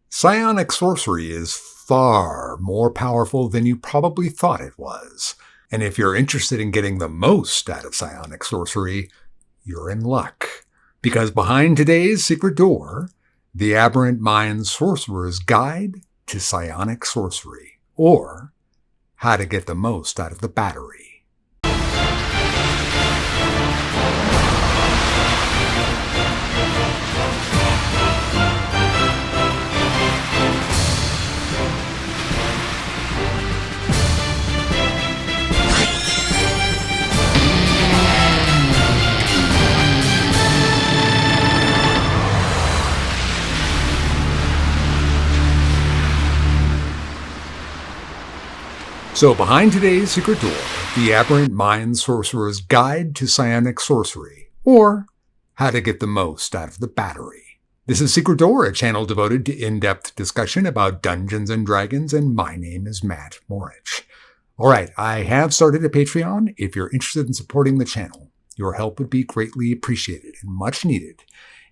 Psionic Sorcery is far more powerful than you probably thought it was. And if you're interested in getting the most out of Psionic Sorcery, you're in luck. Because behind today's secret door, the Aberrant Mind Sorcerer's Guide to Psionic Sorcery, or How to Get the Most Out of the Battery. So behind today's secret door, the Aberrant Mind Sorcerer's Guide to Psionic Sorcery, or How to Get the Most Out of the Battery. This is Secret Door, a channel devoted to in-depth discussion about Dungeons & Dragons, and my name is Matt Morich. Alright, I have started a Patreon if you're interested in supporting the channel. Your help would be greatly appreciated and much needed.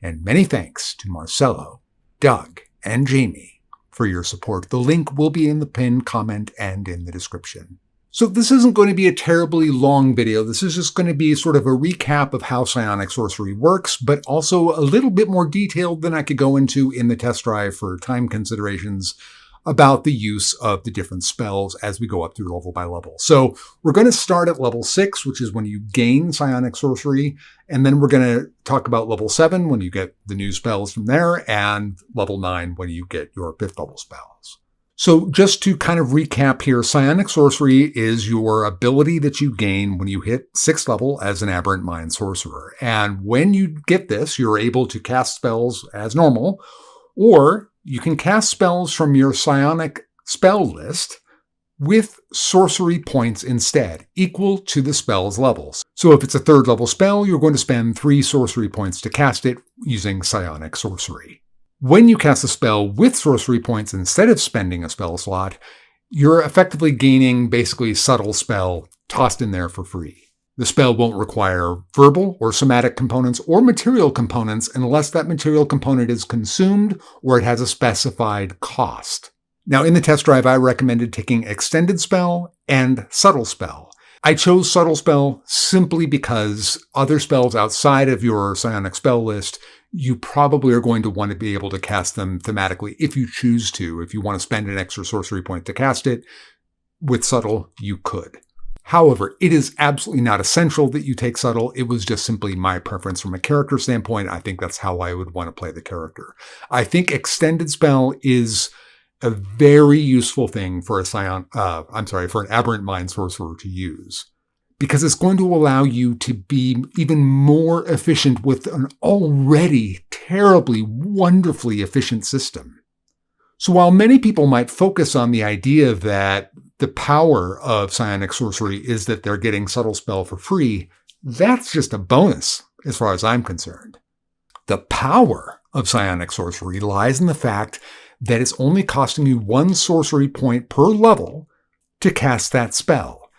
And many thanks to Marcelo, Doug, and Jamie for your support. The link will be in the pinned comment and in the description. So this isn't going to be a terribly long video. This is just going to be sort of a recap of how Psionic Sorcery works, but also a little bit more detailed than I could go into in the test drive for time considerations about the use of the different spells as we go up through level by level. So we're going to start at level 6, which is when you gain Psionic Sorcery, and then we're going to talk about level 7 when you get the new spells from there, and level 9 when you get your 5th level spells. So just to kind of recap here, Psionic Sorcery is your ability that you gain when you hit 6th level as an Aberrant Mind Sorcerer. And when you get this, you're able to cast spells as normal, or you can cast spells from your psionic spell list with sorcery points instead, equal to the spell's levels. So if it's a 3rd level spell, you're going to spend 3 sorcery points to cast it using Psionic Sorcery. When you cast a spell with sorcery points instead of spending a spell slot, you're effectively gaining basically subtle spell tossed in there for free. The spell won't require verbal or somatic components or material components unless that material component is consumed or it has a specified cost. Now, in the test drive, I recommended taking Extended Spell and Subtle Spell. I chose Subtle Spell simply because other spells outside of your psionic spell list, you probably are going to want to be able to cast them thematically if you choose to. If you want to spend an extra sorcery point to cast it, with Subtle, you could. However, it is absolutely not essential that you take Subtle. It was just simply my preference from a character standpoint. I think that's how I would want to play the character. I think Extended Spell is a very useful thing for for an Aberrant Mind Sorcerer to use, because it's going to allow you to be even more efficient with an already terribly, wonderfully efficient system. So while many people might focus on the idea that the power of Psionic Sorcery is that they're getting Subtle Spell for free, that's just a bonus as far as I'm concerned. The power of Psionic Sorcery lies in the fact that it's only costing you 1 sorcery point per level to cast that spell,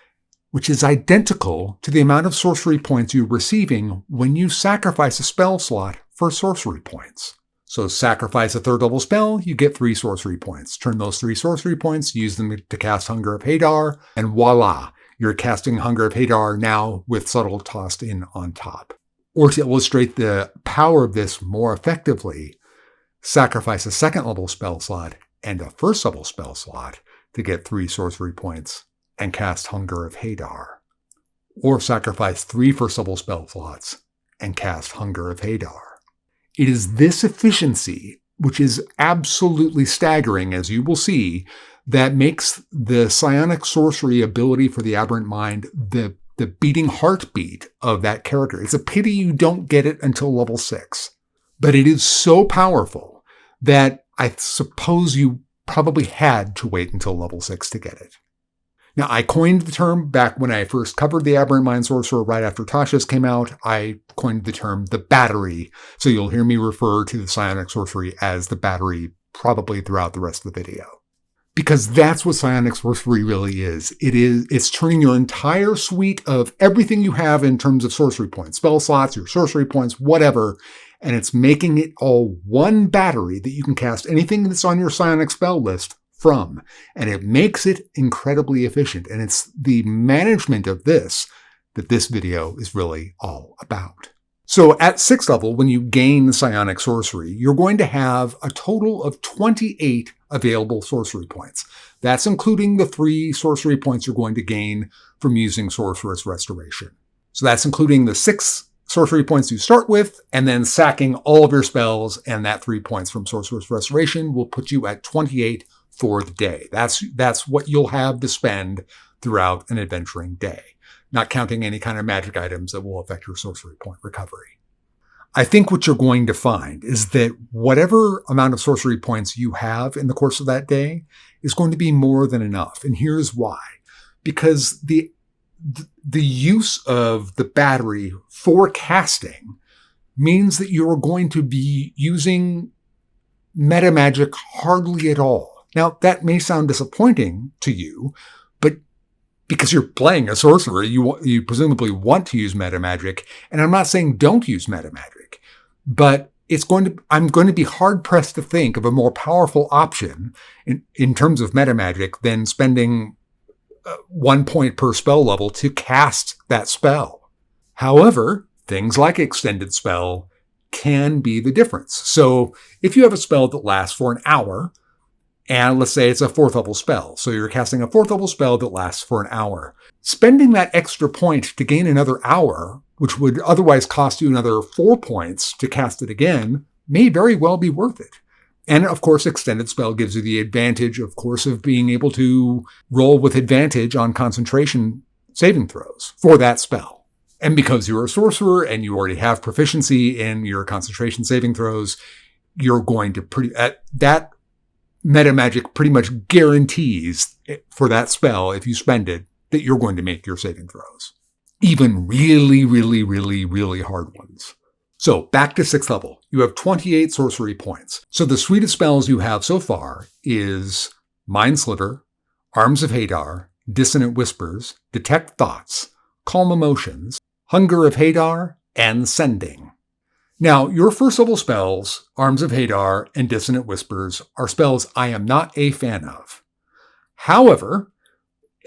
which is identical to the amount of sorcery points you're receiving when you sacrifice a spell slot for sorcery points. So sacrifice a 3rd level spell, you get 3 sorcery points. Turn those 3 sorcery points, use them to cast Hunger of Hadar, and voila, you're casting Hunger of Hadar now with Subtle tossed in on top. Or to illustrate the power of this more effectively, sacrifice a 2nd level spell slot and a 1st level spell slot to get 3 sorcery points and cast Hunger of Hadar. Or sacrifice 3 1st level spell slots and cast Hunger of Hadar. It is this efficiency, which is absolutely staggering, as you will see, that makes the Psionic Sorcery ability for the Aberrant Mind the beating heartbeat of that character. It's a pity you don't get it until level 6. But it is so powerful that I suppose you probably had to wait until level 6 to get it. Now, I coined the term back when I first covered the Aberrant Mind Sorcerer right after Tasha's came out. I coined the term the battery. So you'll hear me refer to the Psionic Sorcery as the battery probably throughout the rest of the video. Because that's what Psionic Sorcery really is. It's turning your entire suite of everything you have in terms of sorcery points, spell slots, your sorcery points, whatever, and it's making it all one battery that you can cast anything that's on your psionic spell list from. And it makes it incredibly efficient. And it's the management of this that this video is really all about. So at 6th level, when you gain Psionic Sorcery, you're going to have a total of 28 available sorcery points. That's including the 3 sorcery points you're going to gain from using Sorceress Restoration. So that's including the 6 sorcery points you start with, and then sacking all of your spells, and that 3 points from Sorceress Restoration will put you at 28 for the day. That's what you'll have to spend throughout an adventuring day, not counting any kind of magic items that will affect your sorcery point recovery. I think what you're going to find is that whatever amount of sorcery points you have in the course of that day is going to be more than enough. And here's why. Because the use of the battery for casting means that you're going to be using meta magic hardly at all. Now, that may sound disappointing to you, but because you're playing a sorcerer, you presumably want to use meta magic. And I'm not saying don't use meta magic, but I'm going to be hard pressed to think of a more powerful option in terms of meta magic than spending 1 point per spell level to cast that spell. However, things like extended spell can be the difference. So if you have a spell that lasts for an hour, and let's say it's a 4th level spell. So you're casting a 4th level spell that lasts for an hour. Spending that extra point to gain another hour, which would otherwise cost you another 4 points to cast it again, may very well be worth it. And of course, extended spell gives you the advantage, of course, of being able to roll with advantage on concentration saving throws for that spell. And because you're a sorcerer and you already have proficiency in your concentration saving throws, you're going to that meta magic pretty much guarantees for that spell, if you spend it, that you're going to make your saving throws. Even really, really, really, really hard ones. So back to 6th level. You have 28 sorcery points. So the suite of spells you have so far is Mind Sliver, Arms of Hadar, Dissonant Whispers, Detect Thoughts, Calm Emotions, Hunger of Hadar, and Sending. Now, your 1st level spells, Arms of Hadar and Dissonant Whispers, are spells I am not a fan of. However,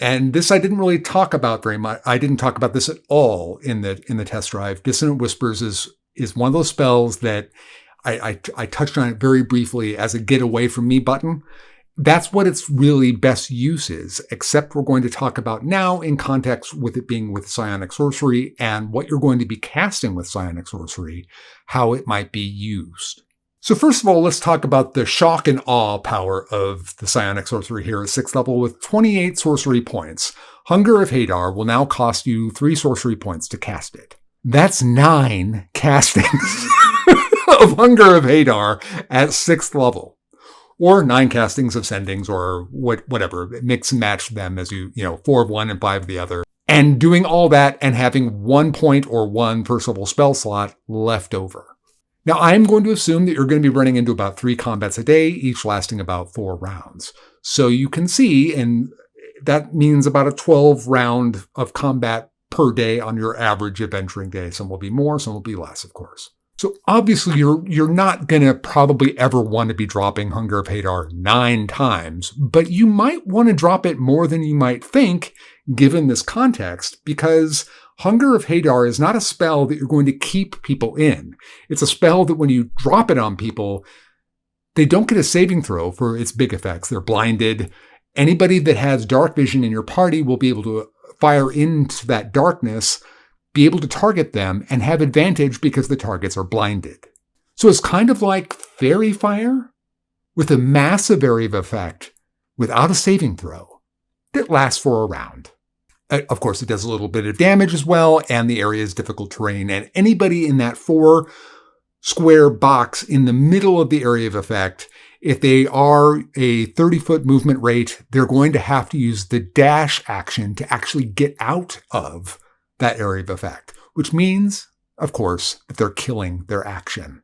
and this I didn't really talk about very much. I didn't talk about this at all in the test drive. Dissonant Whispers is one of those spells that I touched on it very briefly as a get away from me button. That's what its really best use is, except we're going to talk about now in context with it being with Psionic Sorcery and what you're going to be casting with Psionic Sorcery, how it might be used. So first of all, let's talk about the shock and awe power of the Psionic Sorcery here at 6th level with 28 sorcery points. Hunger of Hadar will now cost you 3 sorcery points to cast it. That's 9 castings of Hunger of Hadar at 6th level. Or 9 castings of Sendings, or whatever. Mix and match them as 4 of one and 5 of the other. And doing all that and having 1 point or 1 first level spell slot left over. Now, I'm going to assume that you're going to be running into about 3 combats a day, each lasting about 4 rounds. So you can see, and that means about a 12 round of combat per day on your average adventuring day. Some will be more, some will be less, of course. So obviously you're not going to probably ever want to be dropping Hunger of Hadar 9 times, but you might want to drop it more than you might think given this context, because Hunger of Hadar is not a spell that you're going to keep people in. It's a spell that when you drop it on people, they don't get a saving throw for its big effects. They're blinded. Anybody that has dark vision in your party will be able to fire into that darkness, be able to target them, and have advantage because the targets are blinded. So it's kind of like Fairy Fire with a massive area of effect without a saving throw that lasts for a round. Of course, it does a little bit of damage as well, and the area is difficult terrain, and anybody in that 4 square box in the middle of the area of effect, if they are a 30-foot movement rate, they're going to have to use the dash action to actually get out of that area of effect, which means, of course, that they're killing their action.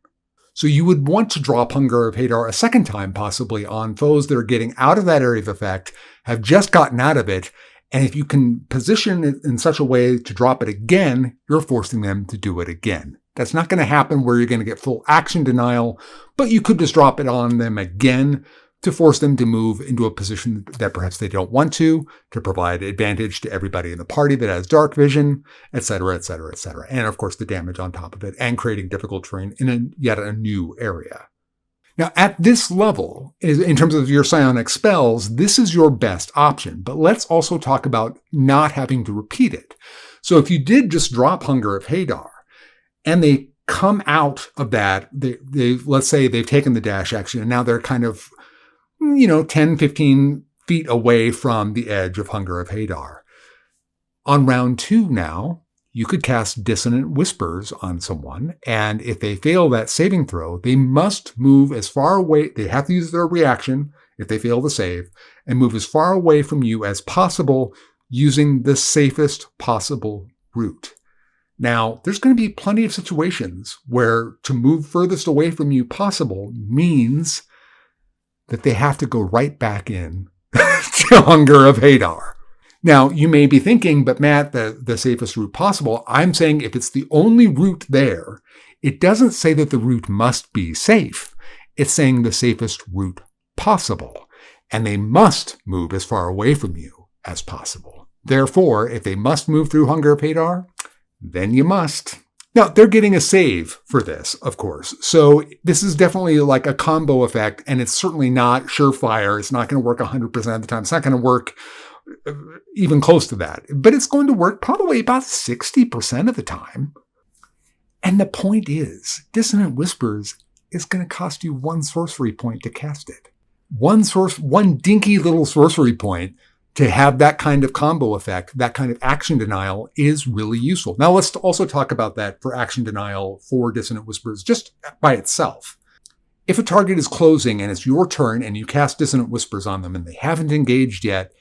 So you would want to drop Hunger of Hadar a second time, possibly on foes that are getting out of that area of effect, have just gotten out of it, and if you can position it in such a way to drop it again, you're forcing them to do it again. That's not going to happen where you're going to get full action denial, but you could just drop it on them again to force them to move into a position that perhaps they don't want to provide advantage to everybody in the party that has dark vision, etc., etc., etc. And of course, the damage on top of it and creating difficult terrain in yet a new area. Now, at this level, in terms of your psionic spells, this is your best option. But let's also talk about not having to repeat it. So if you did just drop Hunger of Hadar, and they come out of that, let's say they've taken the dash action, and now they're kind of 10, 15 feet away from the edge of Hunger of Hadar. On round 2 now, you could cast Dissonant Whispers on someone, and if they fail that saving throw, they must move as far away. They have to use their reaction if they fail the save, and move as far away from you as possible using the safest possible route. Now, there's going to be plenty of situations where to move furthest away from you possible means that they have to go right back in to Hunger of Hadar. Now, you may be thinking, but Matt, the safest route possible, I'm saying if it's the only route there, it doesn't say that the route must be safe. It's saying the safest route possible. And they must move as far away from you as possible. Therefore, if they must move through Hunger of Hadar, then you must. Now, they're getting a save for this, of course. So this is definitely like a combo effect, and it's certainly not surefire. It's not going to work 100% of the time. It's not going to work even close to that. But it's going to work probably about 60% of the time. And the point is, Dissonant Whispers is going to cost you 1 sorcery point to cast it. One dinky little sorcery point to have that kind of combo effect, that kind of action denial is really useful. Now let's also talk about that for action denial for Dissonant Whispers just by itself. If a target is closing and it's your turn and you cast Dissonant Whispers on them and they haven't engaged yet,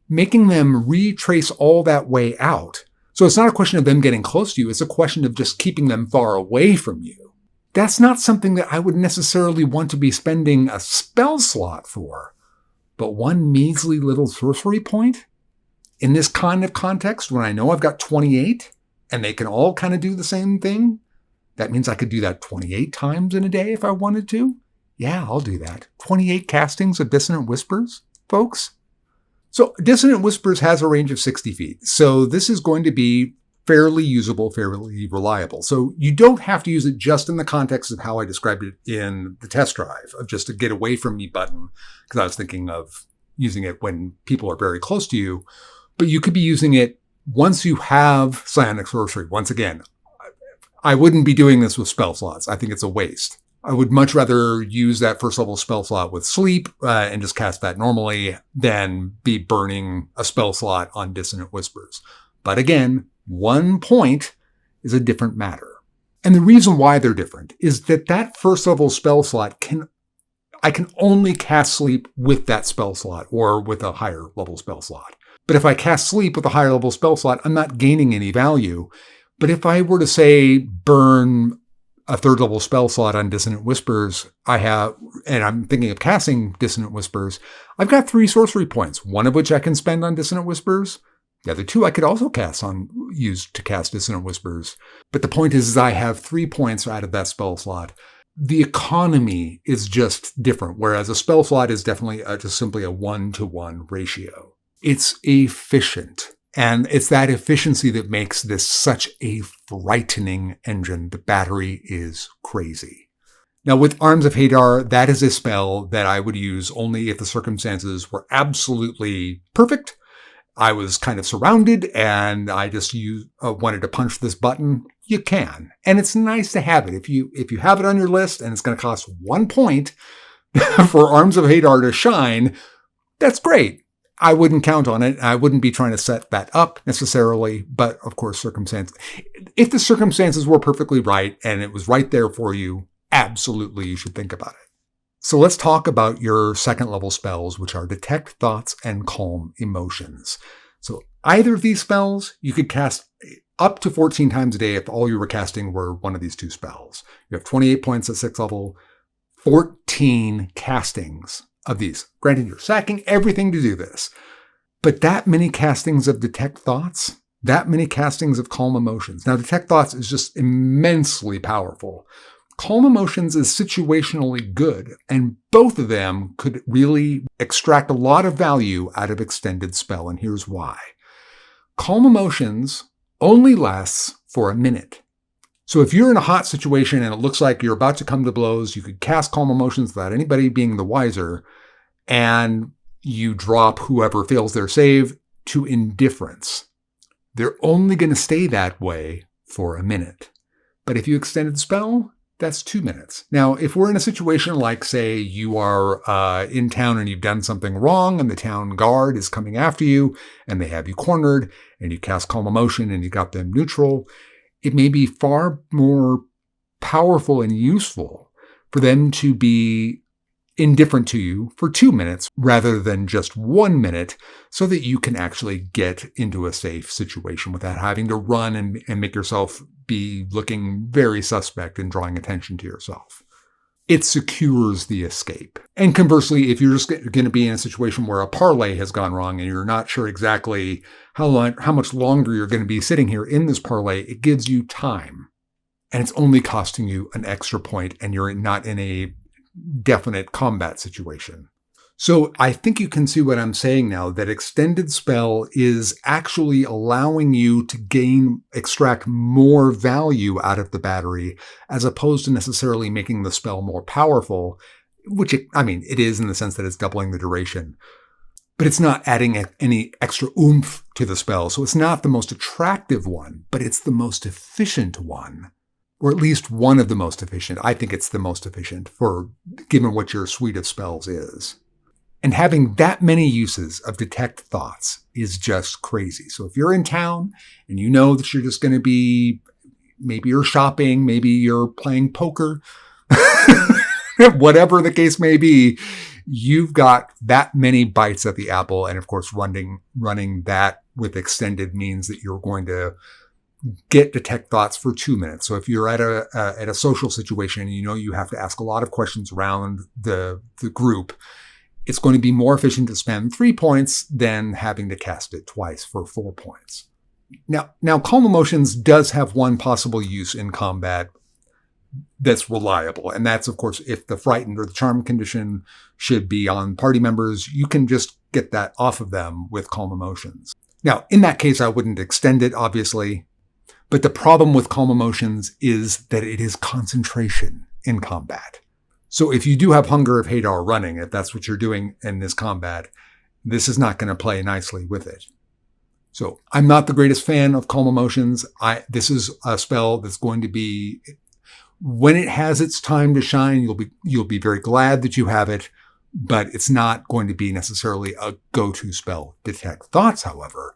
making them retrace all that way out. So it's not a question of them getting close to you, it's a question of just keeping them far away from you. That's not something that I would necessarily want to be spending a spell slot for. But 1 measly little sorcery point in this kind of context, when I know I've got 28 and they can all kind of do the same thing, that means I could do that 28 times in a day if I wanted to. Yeah, I'll do that. 28 castings of Dissonant Whispers, folks. So Dissonant Whispers has a range of 60 feet. So this is going to be fairly usable, fairly reliable. So you don't have to use it just in the context of how I described it in the test drive, of just a get away from me button, because I was thinking of using it when people are very close to you. But you could be using it once you have Psionic Sorcery. Once again, I wouldn't be doing this with spell slots. I think it's a waste. I would much rather use that first level spell slot with sleep and just cast that normally than be burning a spell slot on Dissonant Whispers. But again, 1 point is a different matter. And the reason why they're different is that first level spell slot I can only cast sleep with that spell slot or with a higher level spell slot. But if I cast sleep with a higher level spell slot, I'm not gaining any value. But if I were to say burn a 3rd level spell slot on Dissonant Whispers, and I'm thinking of casting Dissonant Whispers, I've got 3 sorcery points, 1 of which I can spend on Dissonant Whispers. The other 2 I could also use to cast Dissonant Whispers. But the point is I have 3 points out of that spell slot. The economy is just different, whereas a spell slot is definitely just simply a 1-to-1 ratio. It's efficient. And it's that efficiency that makes this such a frightening engine. The battery is crazy. Now, with Arms of Hadar, that is a spell that I would use only if the circumstances were absolutely perfect. I was kind of surrounded and I just wanted to punch this button. You can. And it's nice to have it. If you have it on your list and it's going to cost 1 point for Arms of Hadar to shine, that's great. I wouldn't count on it. I wouldn't be trying to set that up necessarily, but of course, if the circumstances were perfectly right and it was right there for you, absolutely you should think about it. So let's talk about your 2nd level spells, which are Detect Thoughts and Calm Emotions. So either of these spells, you could cast up to 14 times a day if all you were casting were one of these 2 spells. You have 28 points at 6th level, 14 castings of these. Granted, you're sacking everything to do this. But that many castings of Detect Thoughts, That many castings of Calm Emotions. Now, Detect Thoughts is just immensely powerful. Calm Emotions is situationally good, and both of them could really extract a lot of value out of Extended Spell, and here's why. Calm Emotions only lasts for a minute. So if you're in a hot situation and it looks like you're about to come to blows, you could cast Calm Emotions without anybody being the wiser, and you drop whoever fails their save to indifference. They're only going to stay that way for a minute. But if you extended the spell, that's 2 minutes. Now, if we're in a situation like, say, you are in town and you've done something wrong and the town guard is coming after you and they have you cornered and you cast Calm Emotion and you got them neutral, it may be far more powerful and useful for them to be indifferent to you for 2 minutes rather than just 1 minute, so that you can actually get into a safe situation without having to run and make yourself be looking very suspect and drawing attention to yourself. It secures the escape. And conversely, if you're just going to be in a situation where a parlay has gone wrong and you're not sure exactly how much longer you're going to be sitting here in this parlay, it gives you time. And it's only costing you an extra point, and you're not in a definite combat situation. So I think you can see what I'm saying now, that Extended Spell is actually allowing you to extract more value out of the battery, as opposed to necessarily making the spell more powerful, which it is in the sense that it's doubling the duration. But it's not adding any extra oomph to the spell. So it's not the most attractive one, but it's the most efficient one. Or at least one of the most efficient. I think it's the most efficient for given what your suite of spells is. And having that many uses of Detect Thoughts is just crazy. So if you're in town and you know that you're just going to be, maybe you're shopping, maybe you're playing poker, whatever the case may be, you've got that many bites at the apple. And of course, running that with extended means that you're going to get Detect Thoughts for 2 minutes. So if you're at a social situation and you know you have to ask a lot of questions around the group, it's going to be more efficient to spend 3 points than having to cast it twice for 4 points. Now Calm Emotions does have one possible use in combat that's reliable, and that's, of course, if the frightened or the charm condition should be on party members, you can just get that off of them with Calm Emotions. Now, in that case, I wouldn't extend it, obviously. But the problem with Calm Emotions is that it is concentration in combat. So if you do have Hunger of Hadar running, if that's what you're doing in this combat, this is not going to play nicely with it. So I'm not the greatest fan of Calm Emotions. This is a spell that's going to be, when it has its time to shine, you'll be very glad that you have it, but it's not going to be necessarily a go-to spell. Detect Thoughts, however,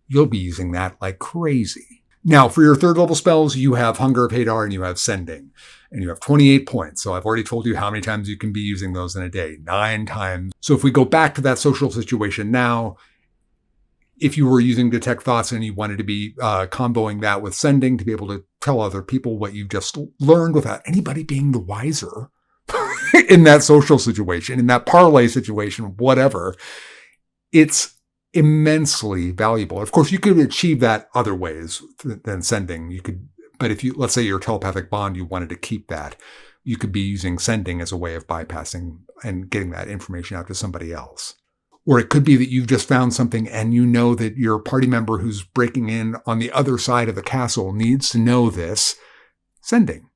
you'll be using that like crazy. Now, for your third level spells, you have Hunger of Hadar and you have Sending, and you have 28 points. So I've already told you how many times you can be using those in a day, 9 times. So if we go back to that social situation now, if you were using Detect Thoughts and you wanted to be comboing that with Sending to be able to tell other people what you've just learned without anybody being the wiser in that social situation, in that parlay situation, whatever, it's immensely valuable. Of course, you could achieve that other ways than Sending. But if let's say your telepathic bond, you wanted to keep that, you could be using Sending as a way of bypassing and getting that information out to somebody else. Or it could be that you've just found something and you know that your party member who's breaking in on the other side of the castle needs to know this. Sending.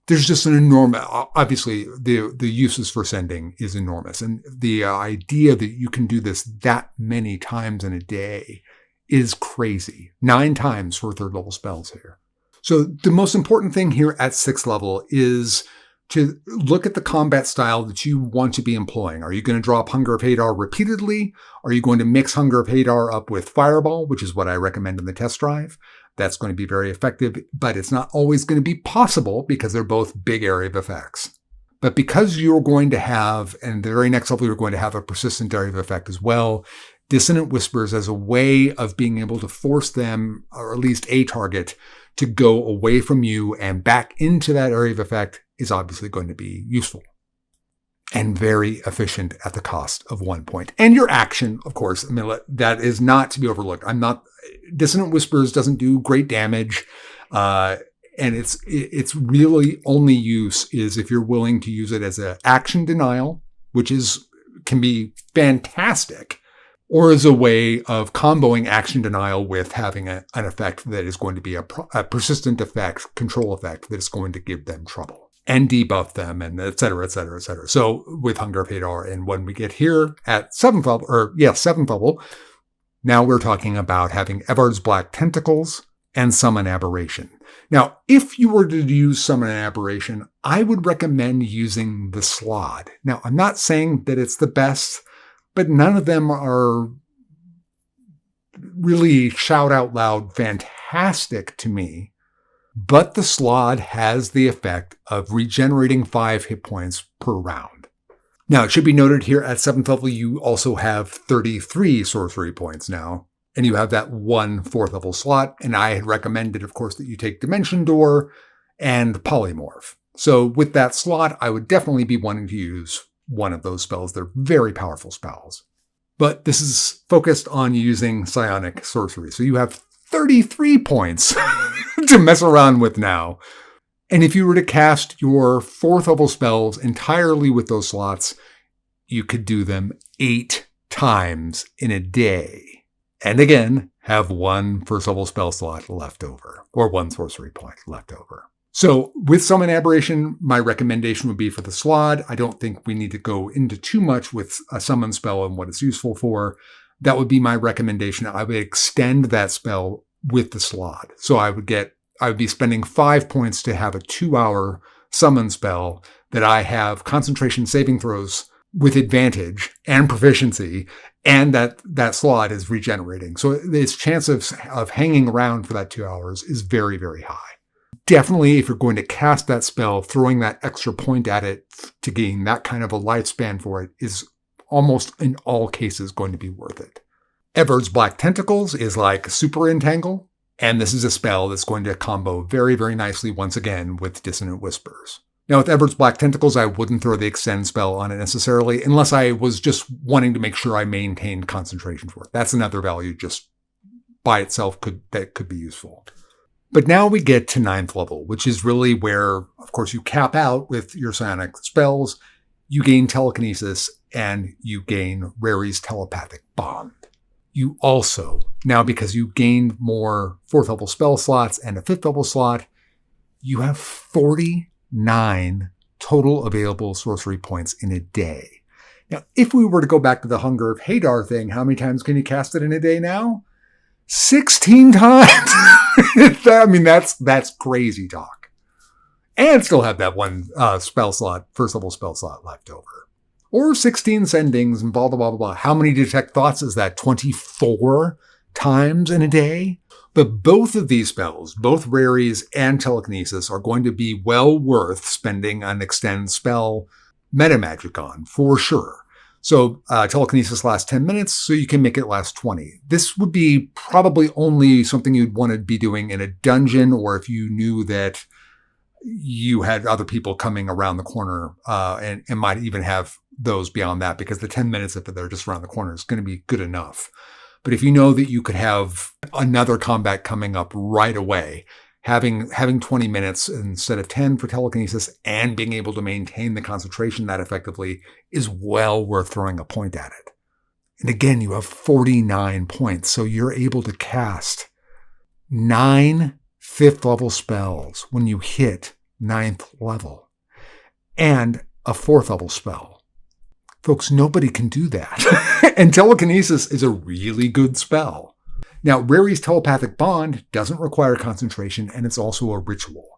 There's just an enormous, obviously the uses for Sending is enormous. And the idea that you can do this that many times in a day is crazy. 9 times for third level spells here. So the most important thing here at 6th level is to look at the combat style that you want to be employing. Are you going to drop Hunger of Hadar repeatedly? Are you going to mix Hunger of Hadar up with Fireball, which is what I recommend in the test drive? That's going to be very effective, but it's not always going to be possible because they're both big area of effects. But because you're going to have, and the very next level, you're going to have a persistent area of effect as well, Dissonant Whispers as a way of being able to force them, or at least a target, to go away from you and back into that area of effect is obviously going to be useful. and very efficient at the cost of 1 point. And your action, of course, I mean, that is not to be overlooked. Dissonant Whispers doesn't do great damage. And it's really only use is if you're willing to use it as an action denial, which can be fantastic, or as a way of comboing action denial with having an effect that is going to be a persistent effect, control effect that is going to give them trouble and debuff them, and et cetera, et cetera, et cetera. So with Hunger of Hadar, and when we get here at 7th level, now we're talking about having Evard's Black Tentacles and Summon Aberration. Now, if you were to use Summon Aberration, I would recommend using the Slod. Now, I'm not saying that it's the best, but none of them are really shout out loud fantastic to me. But the Slod has the effect of regenerating 5 hit points per round. Now, it should be noted here at 7th level, you also have 33 sorcery points now. And you have that 1 4th level slot. And I had recommended, of course, that you take Dimension Door and Polymorph. So with that slot, I would definitely be wanting to use one of those spells. They're very powerful spells. But this is focused on using Psionic Sorcery. So you have 33 points to mess around with now. And if you were to cast your 4th level spells entirely with those slots, you could do them 8 times in a day. And again, have 1 1st level spell slot left over, or 1 sorcery point left over. So with Summon Aberration, my recommendation would be for the Slod. I don't think we need to go into too much with a summon spell and what it's useful for. That would be my recommendation. I would extend that spell with the Slod. So I would be spending 5 points to have a 2-hour summon spell that I have concentration saving throws with advantage and proficiency, and that slot is regenerating. So its chance of hanging around for that 2 hours is very, very high. Definitely, if you're going to cast that spell, throwing that extra point at it to gain that kind of a lifespan for it is almost in all cases going to be worth it. Evard's Black Tentacles is like Super Entangle, and this is a spell that's going to combo very, very nicely once again with Dissonant Whispers. Now, with Evard's Black Tentacles, I wouldn't throw the Extend spell on it necessarily, unless I was just wanting to make sure I maintained concentration for it. That's another value just by itself that could be useful. But now we get to 9th level, which is really where, of course, you cap out with your psionic spells. You gain Telekinesis, and you gain Rary's Telepathic Bond. You also, now because you gained more 4th level spell slots and a 5th level slot, you have 49 total available sorcery points in a day. Now, if we were to go back to the Hunger of Hadar thing, how many times can you cast it in a day now? 16 times! I mean, that's crazy talk. And still have that 1 spell slot, 1st level spell slot left over. Or 16 sendings and blah, blah, blah, blah. How many Detect Thoughts is that? 24 times in a day? But both of these spells, both Rary's and Telekinesis, are going to be well worth spending an Extend spell metamagic on, for sure. So Telekinesis lasts 10 minutes, so you can make it last 20. This would be probably only something you'd want to be doing in a dungeon, or if you knew that you had other people coming around the corner, and might even have those beyond that, because the 10 minutes if they're just around the corner is going to be good enough. But if you know that you could have another combat coming up right away, having 20 minutes instead of 10 for Telekinesis and being able to maintain the concentration that effectively is well worth throwing a point at it. And again, you have 49 points, so you're able to cast 9 5th level spells when you hit 9th level and a 4th level spell. Folks, nobody can do that. And Telekinesis is a really good spell. Now, Rary's Telepathic Bond doesn't require concentration, and it's also a ritual.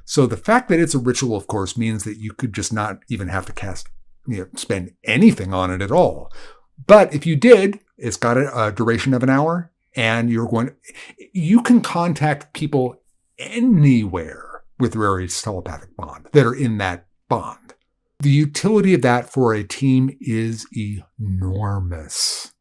So the fact that it's a ritual, of course, means that you could just not even have to spend anything on it at all. But if you did, it's got a duration of an hour, and you can contact people anywhere with Rary's Telepathic Bond that are in that bond. The utility of that for a team is enormous.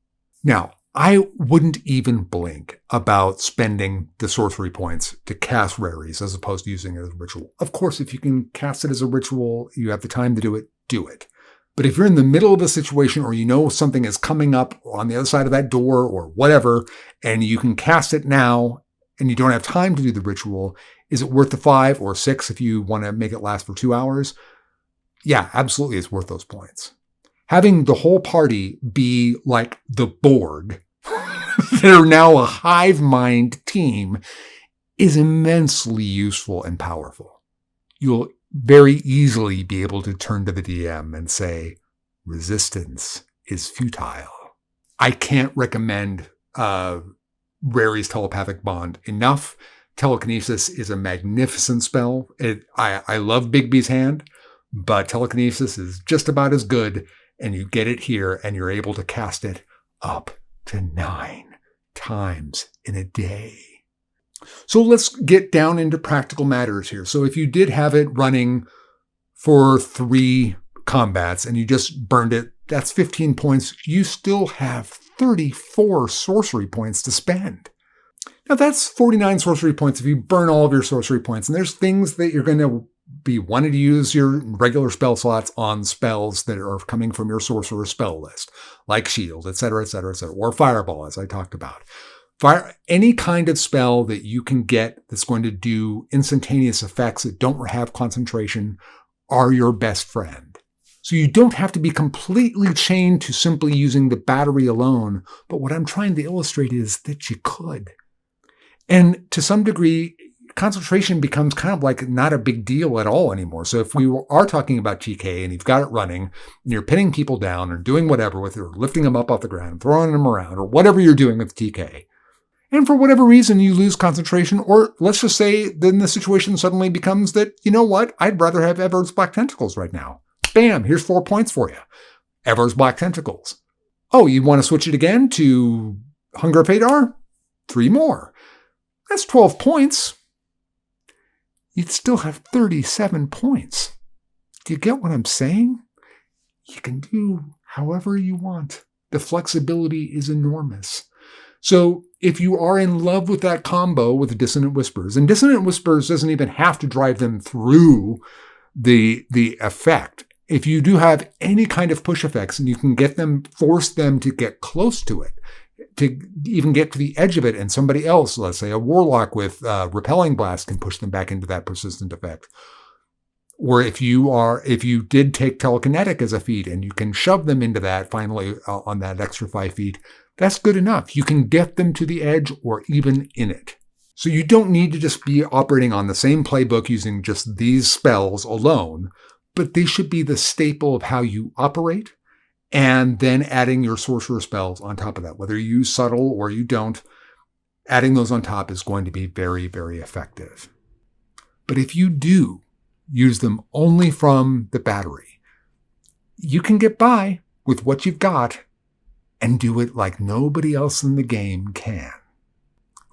Now, I wouldn't even blink about spending the sorcery points to cast Rary's as opposed to using it as a ritual. Of course, if you can cast it as a ritual, you have the time to do it, do it. But if you're in the middle of a situation or you know something is coming up on the other side of that door or whatever, and you can cast it now and you don't have time to do the ritual, is it worth the 5 or 6 if you want to make it last for 2 hours? Yeah, absolutely, it's worth those points. Having the whole party be like the Borg, they're now a hive mind team, is immensely useful and powerful. You'll very easily be able to turn to the DM and say, resistance is futile. I can't recommend Rary's telepathic bond enough. Telekinesis is a magnificent spell. I love Bigby's hand, but telekinesis is just about as good, and you get it here, and you're able to cast it up to 9 times in a day. So let's get down into practical matters here. So if you did have it running for 3 combats and you just burned it, that's 15 points. You still have 34 sorcery points to spend. Now that's 49 sorcery points if you burn all of your sorcery points. And there's things that you're going to be wanting to use your regular spell slots on spells that are coming from your sorcerer spell list, like shield, etc., etc., etc., or fireball, as I talked about. Any kind of spell that you can get that's going to do instantaneous effects that don't have concentration are your best friend. So you don't have to be completely chained to simply using the battery alone, but what I'm trying to illustrate is that you could. And to some degree, concentration becomes kind of like not a big deal at all anymore. So if we are talking about TK and you've got it running and you're pinning people down or doing whatever with it, or lifting them up off the ground, throwing them around, or whatever you're doing with TK, and for whatever reason you lose concentration, or let's just say then the situation suddenly becomes that, you know what, I'd rather have Ever's Black Tentacles right now. Bam, here's 4 points for you. Ever's Black Tentacles. Oh, you want to switch it again to Hunger of Hadar? 3 more. That's 12 points. You'd still have 37 points. Do you get what I'm saying? You can do however you want. The flexibility is enormous. So if you are in love with that combo with Dissonant Whispers, and Dissonant Whispers doesn't even have to drive them through the effect. If you do have any kind of push effects and you can get them, force them to get close to it, to even get to the edge of it, and somebody else, let's say a warlock with repelling blast, can push them back into that persistent effect. Or if you did take telekinetic as a feat and you can shove them into that finally on that extra 5 feet, that's good enough. You can get them to the edge or even in it. So you don't need to just be operating on the same playbook using just these spells alone, but they should be the staple of how you operate, and then adding your sorcerer spells on top of that. Whether you use subtle or you don't, adding those on top is going to be very, very effective. But if you do use them only from the battery, you can get by with what you've got and do it like nobody else in the game can.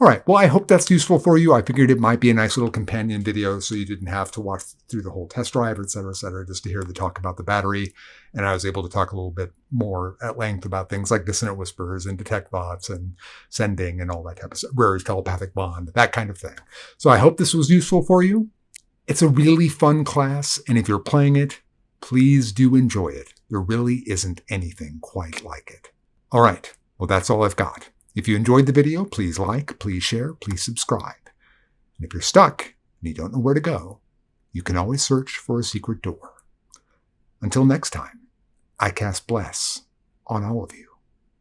All right, well, I hope that's useful for you. I figured it might be a nice little companion video so you didn't have to watch through the whole test drive, et cetera, just to hear the talk about the battery. And I was able to talk a little bit more at length about things like Dissonant Whispers and Detect Thoughts and Sending and all that type of stuff, Rary's Telepathic Bond, that kind of thing. So I hope this was useful for you. It's a really fun class, and if you're playing it, please do enjoy it. There really isn't anything quite like it. All right, well, that's all I've got. If you enjoyed the video, please like, please share, please subscribe. And if you're stuck and you don't know where to go, you can always search for a secret door. Until next time, I cast bless on all of you.